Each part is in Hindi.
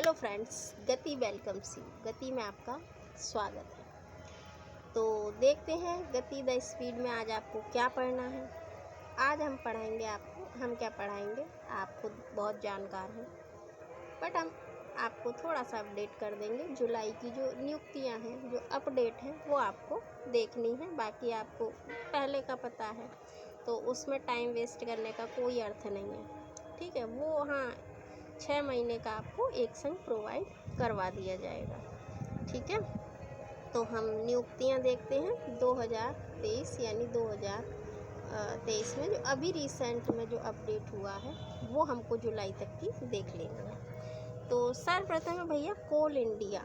हेलो फ्रेंड्स, गति वेलकम्स यू। गति में आपका स्वागत है। तो देखते हैं गति द स्पीड में आज आपको क्या पढ़ना है। आज हम पढ़ाएंगे आपको, हम क्या पढ़ाएंगे, आप खुद बहुत जानकार हैं, बट हम आपको थोड़ा सा अपडेट कर देंगे। जुलाई की जो नियुक्तियां हैं, जो अपडेट हैं, वो आपको देखनी है। बाकी आपको पहले का पता है, तो उसमें टाइम वेस्ट करने का कोई अर्थ नहीं है। ठीक है, वो हाँ 6 महीने का आपको एक संग प्रोवाइड करवा दिया जाएगा। ठीक है, तो हम नियुक्तियां देखते हैं 2023 यानी 2023 में जो अभी रिसेंट में जो अपडेट हुआ है वो हमको जुलाई तक की देख लेनी है। तो सर्वप्रथम भैया कोल इंडिया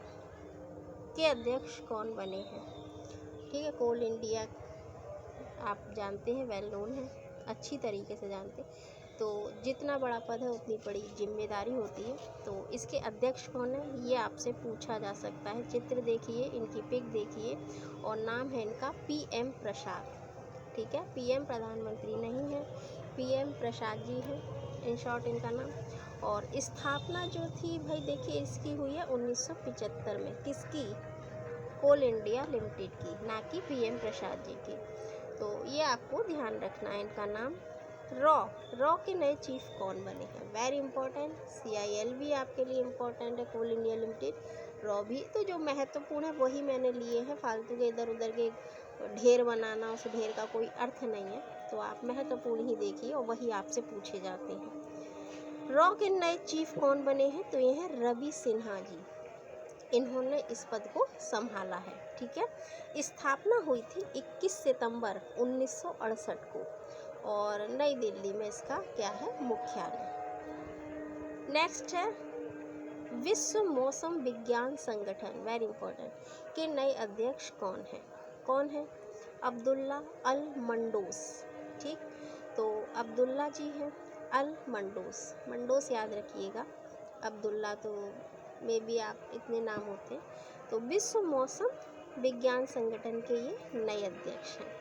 के अध्यक्ष कौन बने हैं। ठीक है, कोल इंडिया आप जानते हैं, वेल नोन है, अच्छी तरीके से जानते हैं। तो जितना बड़ा पद है उतनी बड़ी जिम्मेदारी होती है। तो इसके अध्यक्ष कौन है ये आपसे पूछा जा सकता है। चित्र देखिए, इनकी पिक देखिए, और नाम है इनका पीएम प्रसाद। ठीक है, पीएम प्रधानमंत्री नहीं है, पीएम प्रसाद जी है इन शॉर्ट इनका नाम। और स्थापना जो थी भाई देखिए इसकी हुई है 1975 में। किसकी? कोल इंडिया लिमिटेड की, ना कि पीएम प्रसाद जी की। तो ये आपको ध्यान रखना है। इनका नाम रॉ के नए चीफ कौन बने हैं, वेरी इंपॉर्टेंट। CIL भी आपके लिए इम्पोर्टेंट है, कोल इंडिया लिमिटेड। रॉ भी तो जो महत्वपूर्ण है वही मैंने लिए हैं, फालतू के इधर उधर के ढेर बनाना, उस ढेर का कोई अर्थ नहीं है। तो आप महत्वपूर्ण ही देखिए और वही आपसे पूछे जाते हैं। रॉ के नए चीफ कौन बने हैं, तो ये हैं रवि सिन्हा जी। इन्होंने इस पद को संभाला है। ठीक है, स्थापना हुई थी 21 सितंबर 1968 को, और नई दिल्ली में इसका क्या है, मुख्यालय। नेक्स्ट है विश्व मौसम विज्ञान संगठन, वेरी इंपॉर्टेंट, के नए अध्यक्ष कौन है? अब्दुल्ला अल मंडोस। ठीक, तो अब्दुल्ला जी हैं अल मंडोस याद रखिएगा। अब्दुल्ला तो मे बी आप इतने नाम होते। तो विश्व मौसम विज्ञान संगठन के ये नए अध्यक्ष हैं।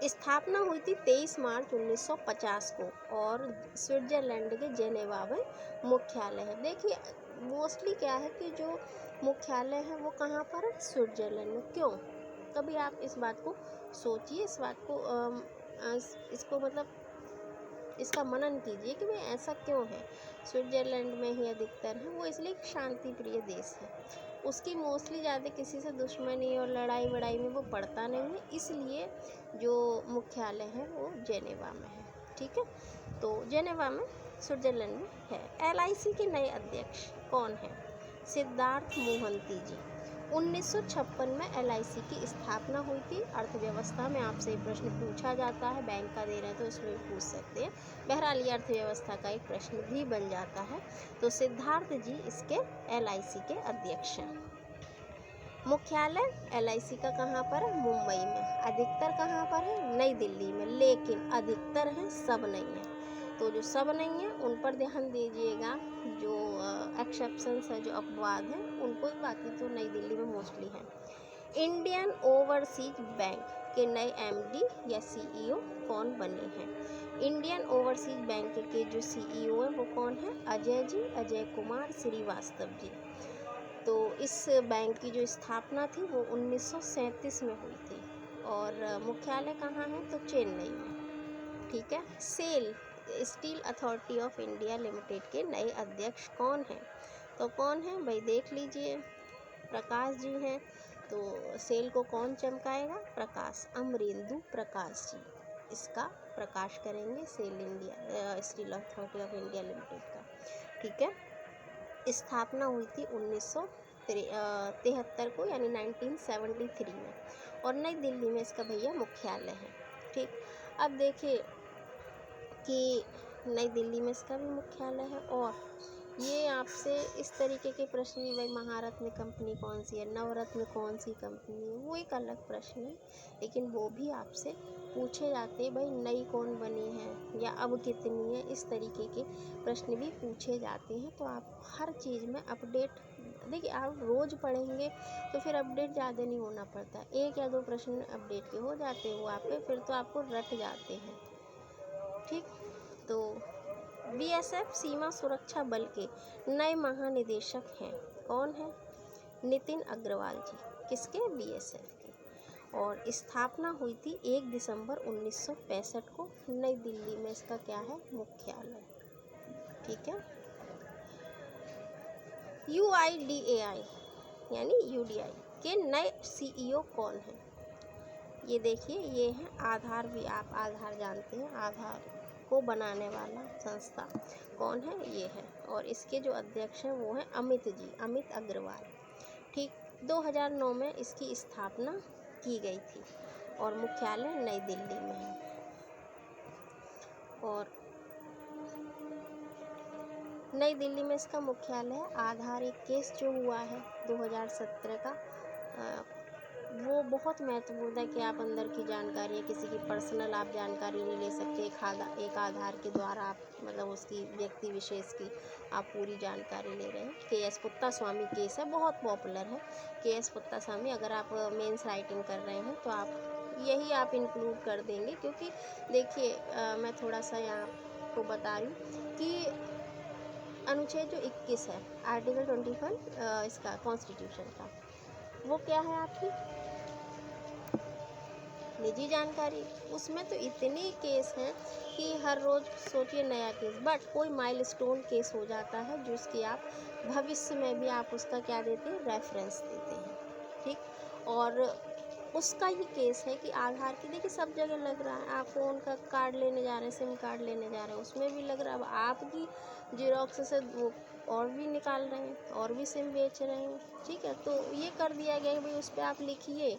स्थापना हुई थी 23 मार्च 1950 को, और स्विट्जरलैंड के जेनेवा में मुख्यालय है। देखिए मोस्टली क्या है कि जो मुख्यालय है वो कहाँ पर है, स्विट्जरलैंड में। क्यों? कभी आप इस बात को सोचिए, इस बात को इसको मतलब इसका मनन कीजिए कि भाई ऐसा क्यों है, स्विट्जरलैंड में ही अधिकतर है। वो इसलिए शांति प्रिय देश है, उसकी मोस्टली ज़्यादा किसी से दुश्मनी और लड़ाई वड़ाई में वो पड़ता नहीं है, इसलिए जो मुख्यालय है वो जेनेवा में है। ठीक है, तो जेनेवा में स्विट्जरलैंड में है। LIC के नए अध्यक्ष कौन है? सिद्धार्थ मोहंती जी। 1956 में LIC की स्थापना हुई थी। अर्थव्यवस्था में आपसे प्रश्न पूछा जाता है, बैंक का दे रहे हैं तो इसमें भी पूछ सकते हैं। बहरहाल ये अर्थव्यवस्था का एक प्रश्न भी बन जाता है। तो सिद्धार्थ जी इसके LIC के अध्यक्ष हैं। मुख्यालय LIC का कहाँ पर है? मुंबई में। अधिकतर कहाँ पर है? नई दिल्ली में। लेकिन अधिकतर है, सब नहीं है। तो जो सब नहीं है उन पर ध्यान दीजिएगा, जो एक्सेप्शंस है, जो अपवाद हैं उनको, बाकी तो नई दिल्ली में मोस्टली है। इंडियन ओवरसीज बैंक के नए MD या CEO कौन बने हैं? इंडियन ओवरसीज बैंक के जो CEO हैं वो कौन है? अजय कुमार श्रीवास्तव जी। तो इस बैंक की जो स्थापना थी वो 1937 में हुई थी, और मुख्यालय कहाँ है, तो चेन्नई में। ठीक है, steel authority of India limited के नए अध्यक्ष कौन हैं? तो कौन है भाई, देख लीजिए, प्रकाश जी हैं। तो सेल को कौन चमकाएगा? प्रकाश, अमरेंदु प्रकाश जी इसका प्रकाश करेंगे, steel authority of India limited का। ठीक है, स्थापना हुई थी 1973 को, यानी 1973 में, और नई दिल्ली में इसका भैया मुख्यालय है। ठीक, अब देखिए कि नई दिल्ली में इसका भी मुख्यालय है। और ये आपसे इस तरीके के प्रश्न भी, भाई महारत्न कंपनी कौन सी है, नवरत्न कौन सी कंपनी है, वो एक अलग प्रश्न है, लेकिन वो भी आपसे पूछे जाते हैं। भाई नई कौन बनी है या अब कितनी है, इस तरीके के प्रश्न भी पूछे जाते हैं। तो आप हर चीज़ में अपडेट, देखिए आप रोज़ पढ़ेंगे तो फिर अपडेट ज़्यादा नहीं होना पड़ता, 1 या 2 प्रश्न अपडेट के हो जाते हैं वो आपके, फिर तो आपको रट जाते हैं। ठीक, तो बीएसएफ सीमा सुरक्षा बल के नए महानिदेशक हैं। कौन है? नितिन अग्रवाल जी। किसके? बीएसएफ के। और स्थापना हुई थी 1 दिसंबर 1965 को नई दिल्ली में। इसका क्या है? मुख्यालय। ठीक है। UIDAI यानी UDI के नए CEO कौन हैं? ये देखिए, ये है आधार। भी आप आधार जानते हैं, आधार को बनाने वाला संस्था कौन है? ये है। और इसके जो अध्यक्ष हैं वो हैं अमित जी, अमित अग्रवाल। ठीक। 2009 में इसकी स्थापना की गई थी और मुख्यालय नई दिल्ली में है। और नई दिल्ली में इसका मुख्यालय है। आधार एक केस जो हुआ है 2017 का, वो बहुत महत्वपूर्ण है कि आप अंदर की जानकारी, किसी की पर्सनल आप जानकारी नहीं ले सकते। एक आधार के द्वारा आप मतलब उसकी व्यक्ति विशेष की आप पूरी जानकारी ले रहे हैं। KS पुत्तास्वामी केस है, बहुत पॉपुलर है। KS पुत्तास्वामी, अगर आप मेंस राइटिंग कर रहे हैं तो आप यही आप इंक्लूड कर देंगे, क्योंकि देखिए मैं थोड़ा सा यहाँ आपको बता रही हूँ कि अनुच्छेद जो 21 है, आर्टिकल 21 इसका कॉन्स्टिट्यूशन का, वो क्या है? आपकी निजी जानकारी। उसमें तो इतने केस हैं कि हर रोज़ सोचिए नया केस। बट कोई माइलस्टोन केस हो जाता है जिसकी आप भविष्य में भी आप उसका क्या देते हैं? रेफरेंस देते हैं। ठीक। और उसका ही केस है कि आधार की, देखिए सब जगह लग रहा है। आप फ़ोन का कार्ड लेने जा रहे हैं, सिम कार्ड लेने जा रहे हैं, उसमें भी लग रहा है। अब आपकी जीरोक्स से वो और भी निकाल रहे हैं और भी सिम बेच रहे हैं। ठीक है। तो ये कर दिया गया है भाई, उस पर आप लिखिए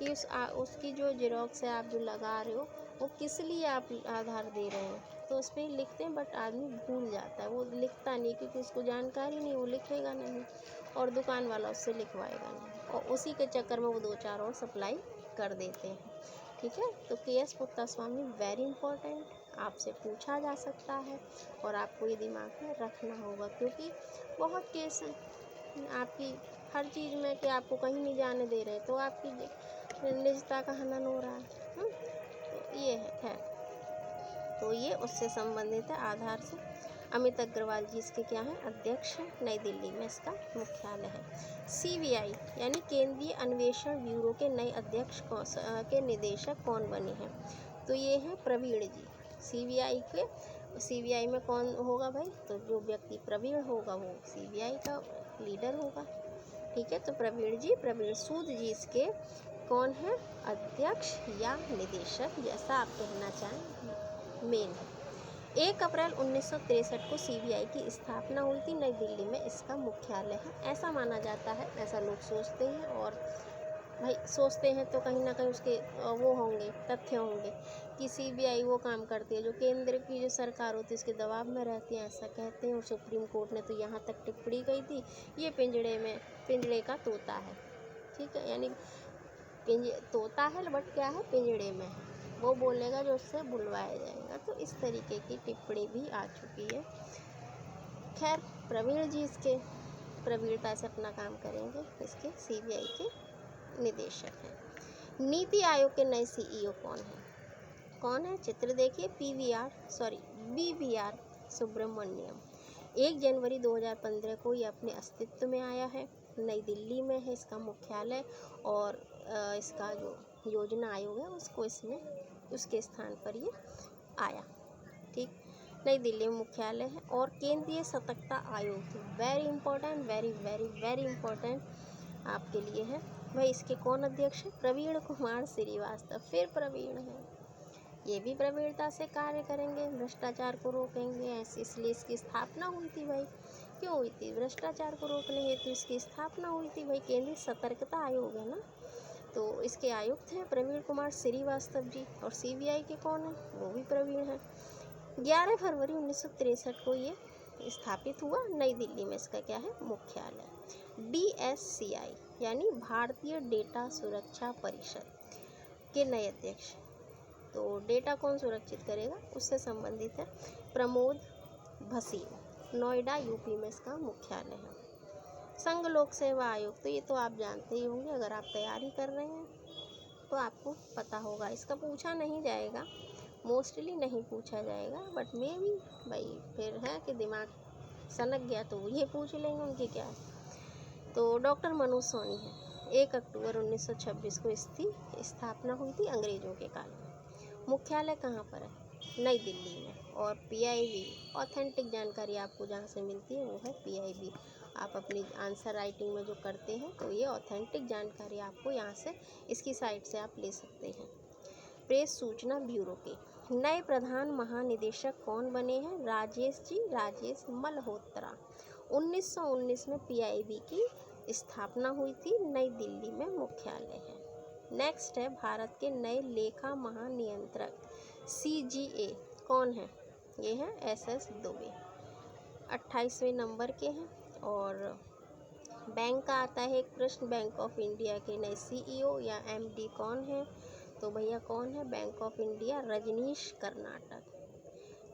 कि उसकी जो जीरोक्स है आप जो लगा रहे हो वो किस लिए आप आधार दे रहे हैं, तो उस पर ही लिखते हैं। बट आदमी भूल जाता है, वो लिखता नहीं, क्योंकि उसको जानकारी नहीं, वो लिखेगा नहीं और दुकान वाला उससे लिखवाएगा नहीं, और उसी के चक्कर में वो 2-4 और सप्लाई कर देते हैं। ठीक है। तो KS पुत्तास्वामी वेरी इंपॉर्टेंट, आपसे पूछा जा सकता है और आपको ये दिमाग में रखना होगा, क्योंकि बहुत केस हैं आपकी हर चीज़ में कि आपको कहीं नहीं जाने दे रहे, तो आपकी निजता का हनन हो रहा है। तो ये है। खैर, तो ये उससे संबंधित है, आधार से। अमित अग्रवाल जी इसके क्या हैं? अध्यक्ष हैं। नई दिल्ली में इसका मुख्यालय है। CBI यानी केंद्रीय अन्वेषण ब्यूरो के नए अध्यक्ष के निदेशक कौन बने हैं? तो ये हैं प्रवीण जी। CBI में कौन होगा भाई? तो जो व्यक्ति प्रवीण होगा वो CBI का लीडर होगा। ठीक है। तो प्रवीण सूद जी इसके कौन है? अध्यक्ष या निदेशक, जैसा आप कहना चाहें, मेन है। 1 अप्रैल 1963 को CBI की स्थापना हुई थी। नई दिल्ली में इसका मुख्यालय है, ऐसा माना जाता है, ऐसा लोग सोचते हैं। और भाई सोचते हैं तो कहीं ना कहीं उसके वो होंगे, तथ्य होंगे कि CBI वो काम करती है जो केंद्र की जो सरकार होती है उसके दबाव में रहती है, ऐसा कहते हैं। और सुप्रीम कोर्ट ने तो यहाँ तक टिप्पणी गई थी, ये पिंजड़े का तोता है। ठीक है। यानी तोता है बट क्या है? पिंजड़े में है, वो बोलेगा जो उससे बुलवाया जाएगा। तो इस तरीके की टिप्पणी भी आ चुकी है। खैर, प्रवीण जी इसके प्रवीणता से अपना काम करेंगे, इसके CBI के निदेशक हैं। नीति आयोग के नए CEO कौन है? चित्र देखिए। BVR सुब्रमण्यम। 1 जनवरी 2015 को ये अपने अस्तित्व में आया है। नई दिल्ली में है इसका मुख्यालय। और इसका जो योजना आयोग है उसके स्थान पर ये आया। ठीक। नई दिल्ली में मुख्यालय है। और केंद्रीय सतर्कता आयोग, very important, very very very important आपके लिए है भाई। इसके कौन अध्यक्ष है? प्रवीण कुमार श्रीवास्तव। फिर प्रवीण है, ये भी प्रवीणता से कार्य करेंगे, भ्रष्टाचार को रोकेंगे। इसलिए इसकी स्थापना हुई थी भाई। क्यों हुई थी? भ्रष्टाचार को रोकने हेतु इसकी स्थापना हुई थी भाई। केंद्रीय सतर्कता आयोग है ना, तो इसके आयुक्त हैं प्रवीण कुमार श्रीवास्तव जी। और CBI के कौन है? वो भी प्रवीण है। 11 फरवरी 1963 को ये स्थापित हुआ। नई दिल्ली में इसका क्या है? मुख्यालय। DSCI यानी भारतीय डेटा सुरक्षा परिषद के नए अध्यक्ष। तो डेटा कौन सुरक्षित करेगा, उससे संबंधित है प्रमोद भसीन। नोएडा UP में इसका मुख्यालय है। संघ लोक सेवा आयोग, तो ये तो आप जानते ही होंगे, अगर आप तैयारी कर रहे हैं तो आपको पता होगा, इसका पूछा नहीं जाएगा मोस्टली नहीं पूछा जाएगा, बट मे भी भाई फिर है कि दिमाग सनक गया तो ये पूछ लेंगे उनकी क्या है। तो डॉक्टर मनु सोनी है, 1 अक्टूबर 1926 को इसकी स्थापना हुई थी अंग्रेज़ों के काल में। मुख्यालय कहाँ पर है? नई दिल्ली में। और PIB ऑथेंटिक जानकारी आपको जहाँ से मिलती है वो है PIB। आप अपनी आंसर राइटिंग में जो करते हैं तो ये ऑथेंटिक जानकारी आपको यहाँ से इसकी साइट से आप ले सकते हैं। प्रेस सूचना ब्यूरो के नए प्रधान महानिदेशक कौन बने हैं? राजेश जी, राजेश मल्होत्रा। 1919 में PIB की स्थापना हुई थी, नई दिल्ली में मुख्यालय है। नेक्स्ट है भारत के नए लेखा महानियंत्रक CGA कौन है? ये है SS दुबे, 28वें नंबर के हैं। और बैंक का आता है एक प्रश्न, बैंक ऑफ इंडिया के नए CEO या MD कौन है? तो भैया कौन है? Bank of India Rajneesh Karnataka.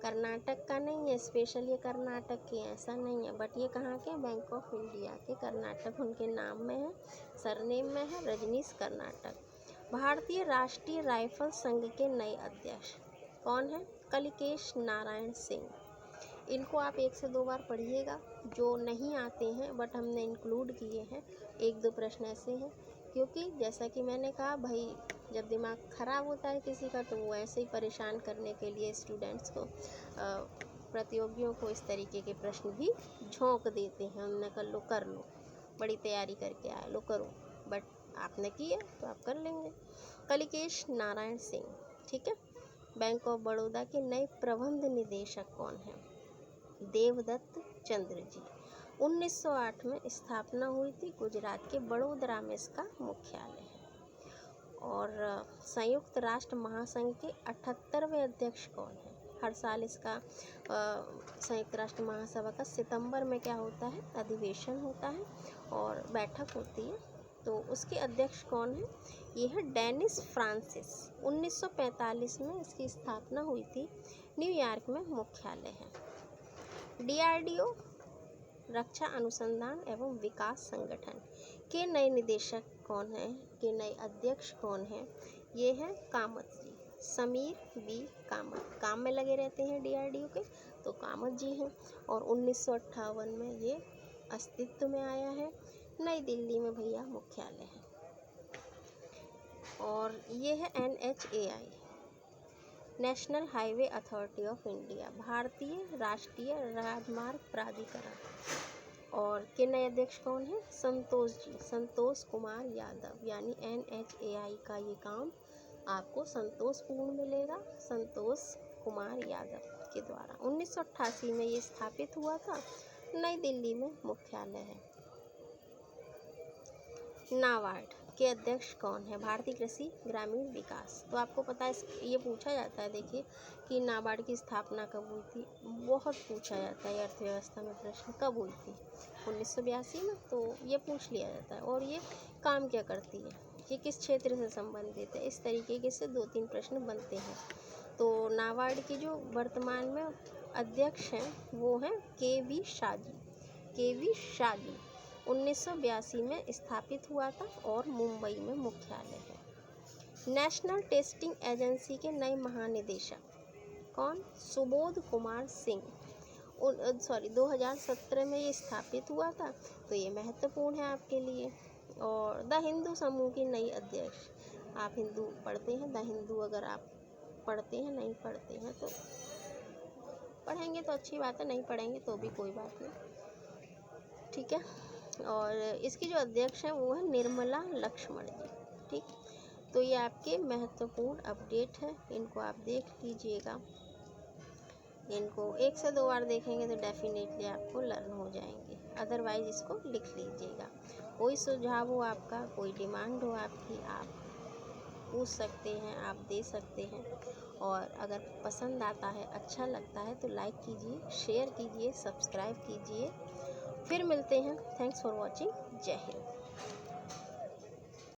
Karnataka का नहीं है, स्पेशल ये कर्नाटक के ऐसा नहीं है, बट ये कहाँ के? बैंक ऑफ इंडिया के, कर्नाटक उनके नाम में है, सरनेम में है, रजनीश कर्नाटक। भारतीय राष्ट्रीय राइफल संघ के नए अध्यक्ष कौन है? कलिकेश नारायण सिंह। इनको आप 1 से 2 बार पढ़िएगा, जो नहीं आते हैं बट हमने इंक्लूड किए हैं, 1-2 प्रश्न ऐसे हैं, क्योंकि जैसा कि मैंने कहा भाई जब दिमाग ख़राब होता है किसी का तो वो ऐसे ही परेशान करने के लिए स्टूडेंट्स को, प्रतियोगियों को इस तरीके के प्रश्न भी झोंक देते हैं। हमने कर लो, बड़ी तैयारी करके आए लो, करो, बट आपने किया तो आप कर लेंगे। कलिकेश नारायण सिंह, ठीक है। बैंक ऑफ बड़ौदा के नए प्रबंध निदेशक कौन है? देवदत्त चंद्र जी। 1908 में स्थापना हुई थी, गुजरात के बड़ोदरा में इसका मुख्यालय है। और संयुक्त राष्ट्र महासंघ के 78वें अध्यक्ष कौन है? हर साल इसका संयुक्त राष्ट्र महासभा का सितंबर में क्या होता है? अधिवेशन होता है और बैठक होती है, तो उसके अध्यक्ष कौन है? ये है डेनिस फ्रांसिस। 1945 में इसकी स्थापना हुई थी, न्यूयॉर्क में मुख्यालय है। DRDO रक्षा अनुसंधान एवं विकास संगठन के नए निदेशक कौन है? के नए अध्यक्ष कौन है? ये है कामत जी, समीर V कामत। काम में लगे रहते हैं DRDO के, तो कामत जी हैं। और 1958 में ये अस्तित्व में आया है, नई दिल्ली में भैया मुख्यालय है। और ये है NHAI, national highway authority of India, भारतीय राष्ट्रीय राजमार्ग प्राधिकरण। और के नए अध्यक्ष कौन है? संतोष जी, संतोष कुमार यादव। यानी NHAI का ये काम आपको संतोषपूर्ण मिलेगा, संतोष कुमार यादव के द्वारा। 1988 में ये स्थापित हुआ था, नई दिल्ली में मुख्यालय है। नाबार्ड के अध्यक्ष कौन है? भारतीय कृषि ग्रामीण विकास। तो आपको पता है ये पूछा जाता है, देखिए कि नाबार्ड की स्थापना कब हुई थी, बहुत पूछा जाता है अर्थव्यवस्था में प्रश्न, कब हुई थी? 1982 में, तो ये पूछ लिया जाता है। और ये काम क्या करती है, ये किस क्षेत्र से संबंधित है, इस तरीके से 2-3 प्रश्न बनते हैं। तो नाबार्ड की जो वर्तमान में अध्यक्ष हैं वो हैं KV शाह जी, KV शाह जी। 1982 में स्थापित हुआ था और मुंबई में मुख्यालय है। नेशनल टेस्टिंग एजेंसी के नए महानिदेशक कौन? सुबोध कुमार सिंह। 2017 में ये स्थापित हुआ था, तो ये महत्वपूर्ण है आपके लिए। और द हिंदू समूह की नई अध्यक्ष, आप हिंदू पढ़ते हैं, द हिंदू अगर आप पढ़ते हैं, नहीं पढ़ते हैं तो पढ़ेंगे तो अच्छी बात है, नहीं पढ़ेंगे तो भी कोई बात नहीं, ठीक है। और इसकी जो अध्यक्ष हैं वो है निर्मला लक्ष्मण जी, ठीक। तो ये आपके महत्वपूर्ण अपडेट है, इनको आप देख लीजिएगा। इनको 1 से 2 बार देखेंगे तो डेफिनेटली आपको लर्न हो जाएंगे, अदरवाइज इसको लिख लीजिएगा। कोई सुझाव हो आपका, कोई डिमांड हो आपकी, आप पूछ सकते हैं, आप दे सकते हैं। और अगर पसंद आता है, अच्छा लगता है तो लाइक कीजिए, शेयर कीजिए, सब्सक्राइब कीजिए। फिर मिलते हैं। Thanks for watching. जय हिंद।